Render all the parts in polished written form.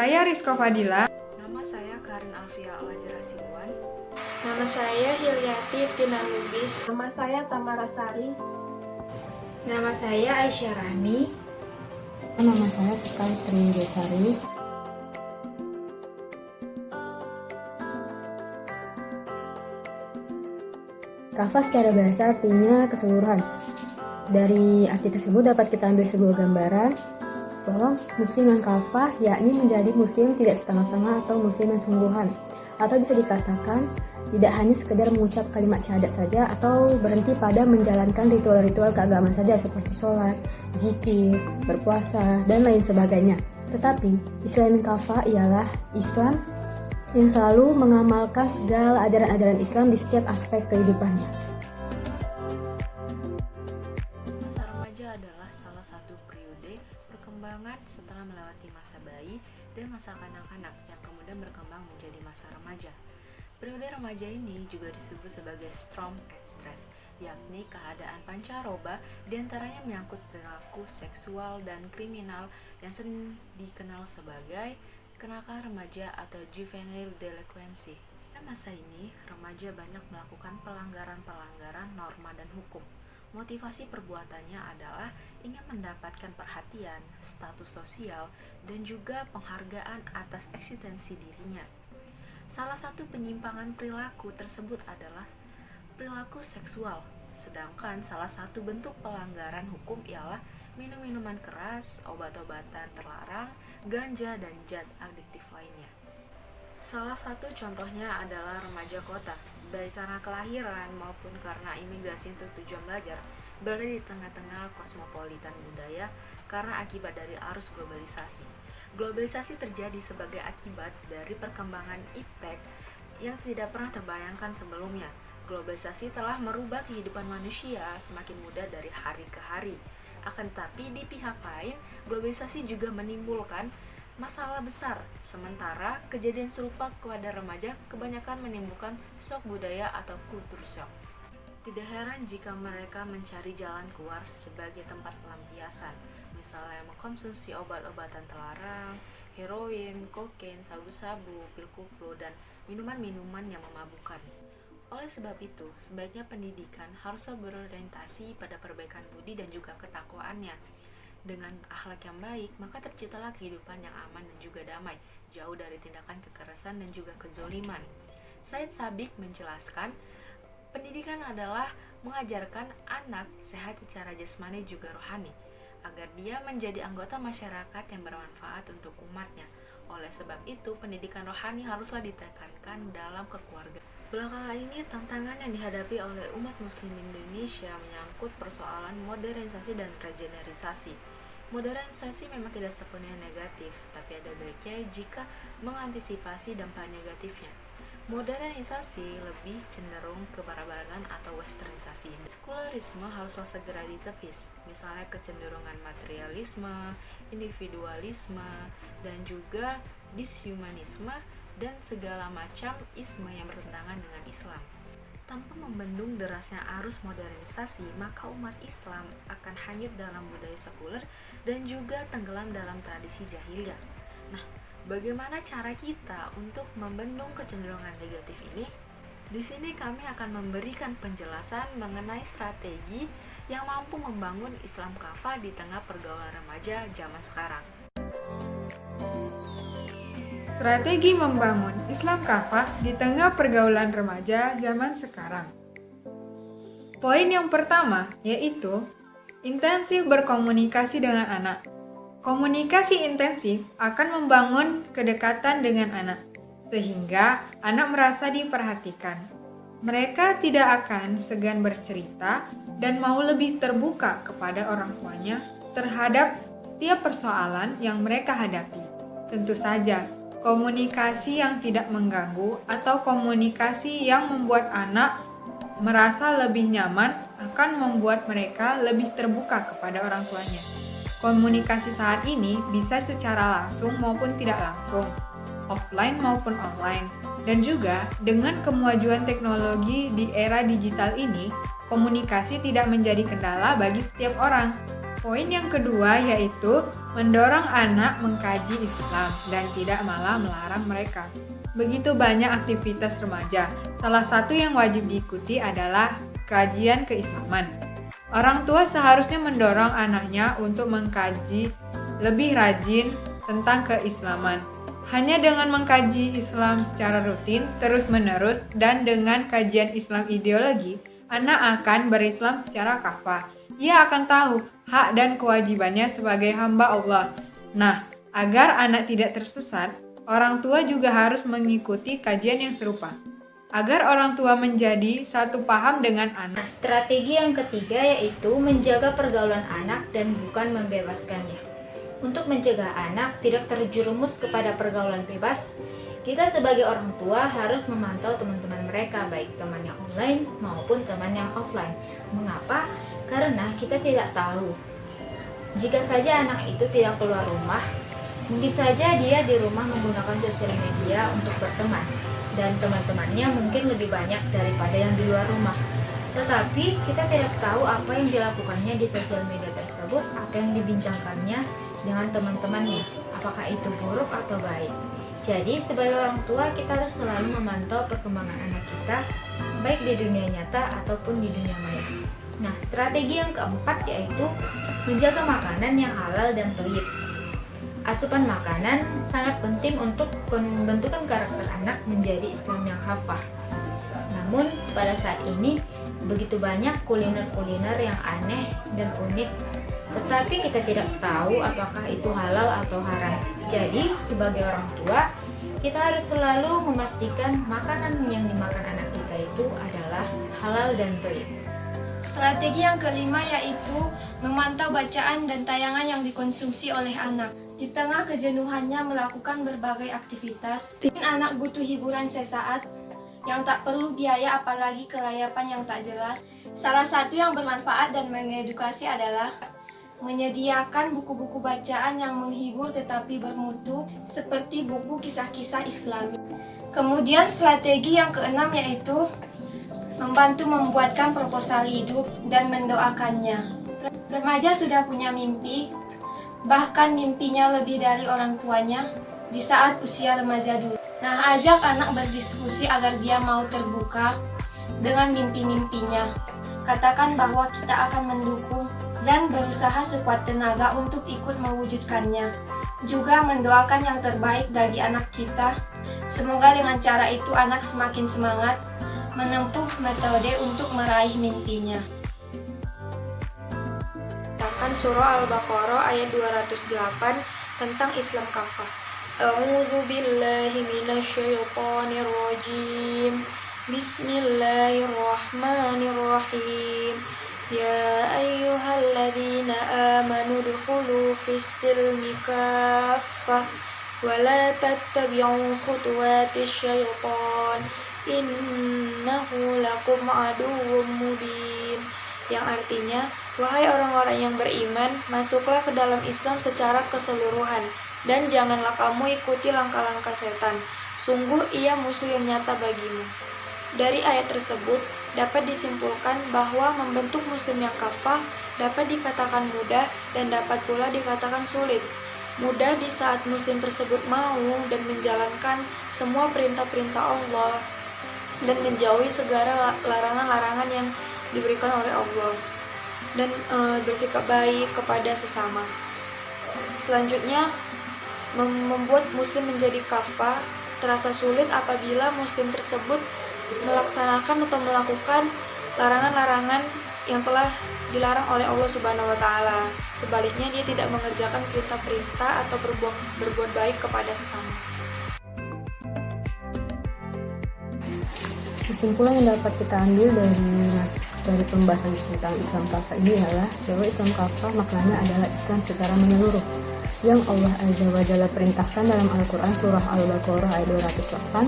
saya Rizko Fadila. Nama saya Karin Alfia Alwajra Sibuan. Nama saya Hilyati Iftina Lubis. Nama saya Tamara Sari. Nama saya Aisyah Rahmi. Nama saya Sekar Trigesari. Kafah secara bahasa artinya keseluruhan. Dari arti tersebut dapat kita ambil sebuah gambaran bahwa muslim yang kafah yakni menjadi muslim tidak setengah-setengah atau muslim yang sungguhan. Atau bisa dikatakan tidak hanya sekedar mengucap kalimat syahadat saja atau berhenti pada menjalankan ritual-ritual keagamaan saja seperti sholat, zikir, berpuasa, dan lain sebagainya. Tetapi Islam yang kafah ialah Islam yang selalu mengamalkan segala ajaran-ajaran Islam di setiap aspek kehidupannya. Masa remaja adalah salah satu periode perkembangan setelah melewati masa bayi dan masa kanak-kanak yang kemudian berkembang menjadi masa remaja. Periode remaja ini juga disebut sebagai storm and stress, yakni keadaan pancaroba diantaranya menyangkut perilaku seksual dan kriminal yang sering dikenal sebagai kenakalan remaja atau juvenile delinquency. Pada masa ini, remaja banyak melakukan pelanggaran-pelanggaran norma dan hukum. Motivasi perbuatannya adalah ingin mendapatkan perhatian, status sosial, dan juga penghargaan atas eksistensi dirinya. Salah satu penyimpangan perilaku tersebut adalah perilaku seksual, sedangkan salah satu bentuk pelanggaran hukum ialah minum-minuman keras, obat-obatan terlarang, ganja, dan zat adiktif lainnya. Salah satu contohnya adalah remaja kota, baik karena kelahiran maupun karena imigrasi untuk tujuan belajar, berada di tengah-tengah kosmopolitan budaya karena akibat dari arus globalisasi. Globalisasi terjadi sebagai akibat dari perkembangan iptek yang tidak pernah terbayangkan sebelumnya. Globalisasi telah merubah kehidupan manusia semakin mudah dari hari ke hari. Akan tetapi di pihak lain, globalisasi juga menimbulkan masalah besar. Sementara kejadian serupa kepada remaja kebanyakan menimbulkan shock budaya atau kultur shock. Tidak heran jika mereka mencari jalan keluar sebagai tempat pelampiasan, misalnya mengkonsumsi obat-obatan terlarang, heroin, kokain, sabu-sabu, pil koplo, dan minuman-minuman yang memabukkan. Oleh sebab itu, sebaiknya pendidikan harus berorientasi pada perbaikan budi dan juga ketakwaannya. Dengan akhlak yang baik, maka terciptalah kehidupan yang aman dan juga damai, jauh dari tindakan kekerasan dan juga kezoliman. Said Sabiq menjelaskan, pendidikan adalah mengajarkan anak sehat secara jasmani juga rohani, agar dia menjadi anggota masyarakat yang bermanfaat untuk umatnya. Oleh sebab itu, pendidikan rohani haruslah ditekankan dalam kekeluargaan. Belakangan ini, tantangan yang dihadapi oleh umat muslim Indonesia menyangkut persoalan modernisasi dan regenerasi. Modernisasi memang tidak sepenuhnya negatif, tapi ada baiknya jika mengantisipasi dampak negatifnya. Modernisasi lebih cenderung ke barat-baratan atau westernisasi. Sekularisme haruslah segera ditepis, misalnya kecenderungan materialisme, individualisme, dan juga dishumanisme, dan segala macam isme yang bertentangan dengan Islam. Tanpa membendung derasnya arus modernisasi, maka umat Islam akan hanyut dalam budaya sekuler dan juga tenggelam dalam tradisi jahiliyah. Nah, bagaimana cara kita untuk membendung kecenderungan negatif ini? Di sini kami akan memberikan penjelasan mengenai strategi yang mampu membangun Islam kafah di tengah pergaulan remaja zaman sekarang. Strategi membangun Islam kafah di tengah pergaulan remaja zaman sekarang. Poin yang pertama yaitu intensif berkomunikasi dengan anak. Komunikasi intensif akan membangun kedekatan dengan anak, sehingga anak merasa diperhatikan. Mereka tidak akan segan bercerita dan mau lebih terbuka kepada orang tuanya terhadap setiap persoalan yang mereka hadapi. Tentu saja, komunikasi yang tidak mengganggu atau komunikasi yang membuat anak merasa lebih nyaman akan membuat mereka lebih terbuka kepada orang tuanya. Komunikasi saat ini bisa secara langsung maupun tidak langsung, offline maupun online. Dan juga dengan kemajuan teknologi di era digital ini, komunikasi tidak menjadi kendala bagi setiap orang. Poin yang kedua yaitu mendorong anak mengkaji Islam dan tidak malah melarang mereka. Begitu banyak aktivitas remaja, salah satu yang wajib diikuti adalah kajian keislaman. Orang tua seharusnya mendorong anaknya untuk mengkaji lebih rajin tentang keislaman. Hanya dengan mengkaji Islam secara rutin, terus-menerus, dan dengan kajian Islam ideologi, anak akan berislam secara kafah. Ia akan tahu hak dan kewajibannya sebagai hamba Allah. Nah, agar anak tidak tersesat, orang tua juga harus mengikuti kajian yang serupa. Agar orang tua menjadi satu paham dengan anak. Strategi yang ketiga yaitu menjaga pergaulan anak dan bukan membebaskannya. Untuk mencegah anak tidak terjerumus kepada pergaulan bebas, kita sebagai orang tua harus memantau teman-teman mereka, baik teman yang online maupun teman yang offline. Mengapa? Karena kita tidak tahu. Jika saja anak itu tidak keluar rumah, mungkin saja dia di rumah menggunakan sosial media untuk berteman, dan teman-temannya mungkin lebih banyak daripada yang di luar rumah. Tetapi kita tidak tahu apa yang dilakukannya di sosial media tersebut, apa yang dibincangkannya dengan teman-temannya, apakah itu buruk atau baik. Jadi sebagai orang tua kita harus selalu memantau perkembangan anak kita, baik di dunia nyata ataupun di dunia maya. Nah, strategi yang keempat yaitu menjaga makanan yang halal dan thayyib. Asupan makanan sangat penting untuk pembentukan karakter anak menjadi Islam yang hafah. Namun pada saat ini begitu banyak kuliner-kuliner yang aneh dan unik, tetapi kita tidak tahu apakah itu halal atau haram. Jadi sebagai orang tua kita harus selalu memastikan makanan yang dimakan anak kita itu adalah halal dan thayyib. Strategi yang kelima yaitu memantau bacaan dan tayangan yang dikonsumsi oleh anak. Di tengah kejenuhannya melakukan berbagai aktivitas, anak butuh hiburan sesaat yang tak perlu biaya apalagi kelayapan yang tak jelas. Salah satu yang bermanfaat dan mengedukasi adalah menyediakan buku-buku bacaan yang menghibur tetapi bermutu seperti buku kisah-kisah Islami. Kemudian strategi yang keenam yaitu membantu membuatkan proposal hidup dan mendoakannya. Remaja sudah punya mimpi, bahkan mimpinya lebih dari orang tuanya di saat usia remaja dulu. Nah, ajak anak berdiskusi agar dia mau terbuka dengan mimpi-mimpinya. Katakan bahwa kita akan mendukung dan berusaha sekuat tenaga untuk ikut mewujudkannya. Juga mendoakan yang terbaik bagi anak kita. Semoga dengan cara itu anak semakin semangat menempuh metode untuk meraih mimpinya. Surah Al-Baqarah ayat 208 tentang Islam kafah. A'udzu billahi minasyaitonir rajim. Bismillahirrahmanirrahim. Ya ayyuhalladzina amanu dkhulu fis-silmi kaffah wa la tattabi'u khutuwatis syaitan. Innahu lakum aduwwum mubin. Yang artinya, wahai orang-orang yang beriman, masuklah ke dalam Islam secara keseluruhan, dan janganlah kamu ikuti langkah-langkah setan. Sungguh ia musuh yang nyata bagimu. Dari ayat tersebut, dapat disimpulkan bahwa membentuk muslim yang kafah dapat dikatakan mudah dan dapat pula dikatakan sulit. Mudah di saat muslim tersebut mau dan menjalankan semua perintah-perintah Allah, dan menjauhi segala larangan-larangan yang diberikan oleh Allah, dan bersikap baik kepada sesama. Selanjutnya, membuat muslim menjadi kafah terasa sulit apabila muslim tersebut melaksanakan atau melakukan larangan-larangan yang telah dilarang oleh Allah Subhanahu wa taala. Sebaliknya, dia tidak mengerjakan perintah-perintah atau berbuat baik kepada sesama. Kesimpulan yang dapat kita ambil dari pembahasan tentang Islam kafah ini adalah bahwa Islam kafah maknanya adalah Islam secara menyeluruh yang Allah Azza wa Jalla perintahkan dalam Al-Quran surah Al-Baqarah ayat 208,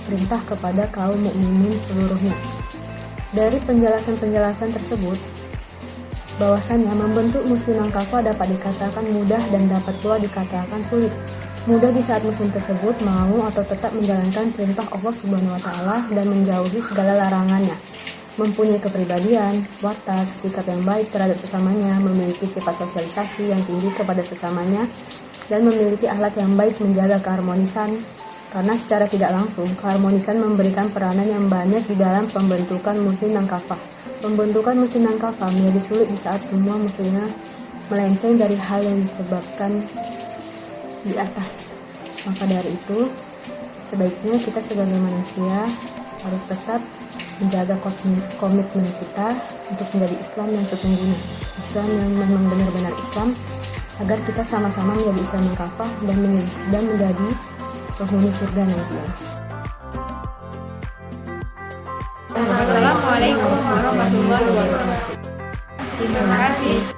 perintah kepada kaum mukminin seluruhnya. Dari penjelasan-penjelasan tersebut, bahwasannya membentuk muslim yang kafah dapat dikatakan mudah dan dapat pula dikatakan sulit. Mudah di saat muslim tersebut mau atau tetap menjalankan perintah Allah Subhanahu wa taala dan menjauhi segala larangannya. mempunyai kepribadian, watak, sikap yang baik terhadap sesamanya, memiliki sifat sosialisasi yang tinggi kepada sesamanya, dan memiliki akhlak yang baik menjaga keharmonisan. Karena secara tidak langsung, keharmonisan memberikan peranan yang banyak di dalam pembentukan muslim dan kafah. Pembentukan muslim dan kafah menjadi sulit di saat semua muslimnya melenceng dari hal yang disebabkan di atas. Maka dari itu, sebaiknya kita sebagai manusia harus tetap menjaga komitmen kita untuk menjadi Islam yang sesungguhnya, Islam yang memang benar-benar Islam, agar kita sama-sama menjadi Islam yang kafah dan menjadi penghuni surga nantinya. Assalamualaikum warahmatullahi wabarakatuh. Terima kasih.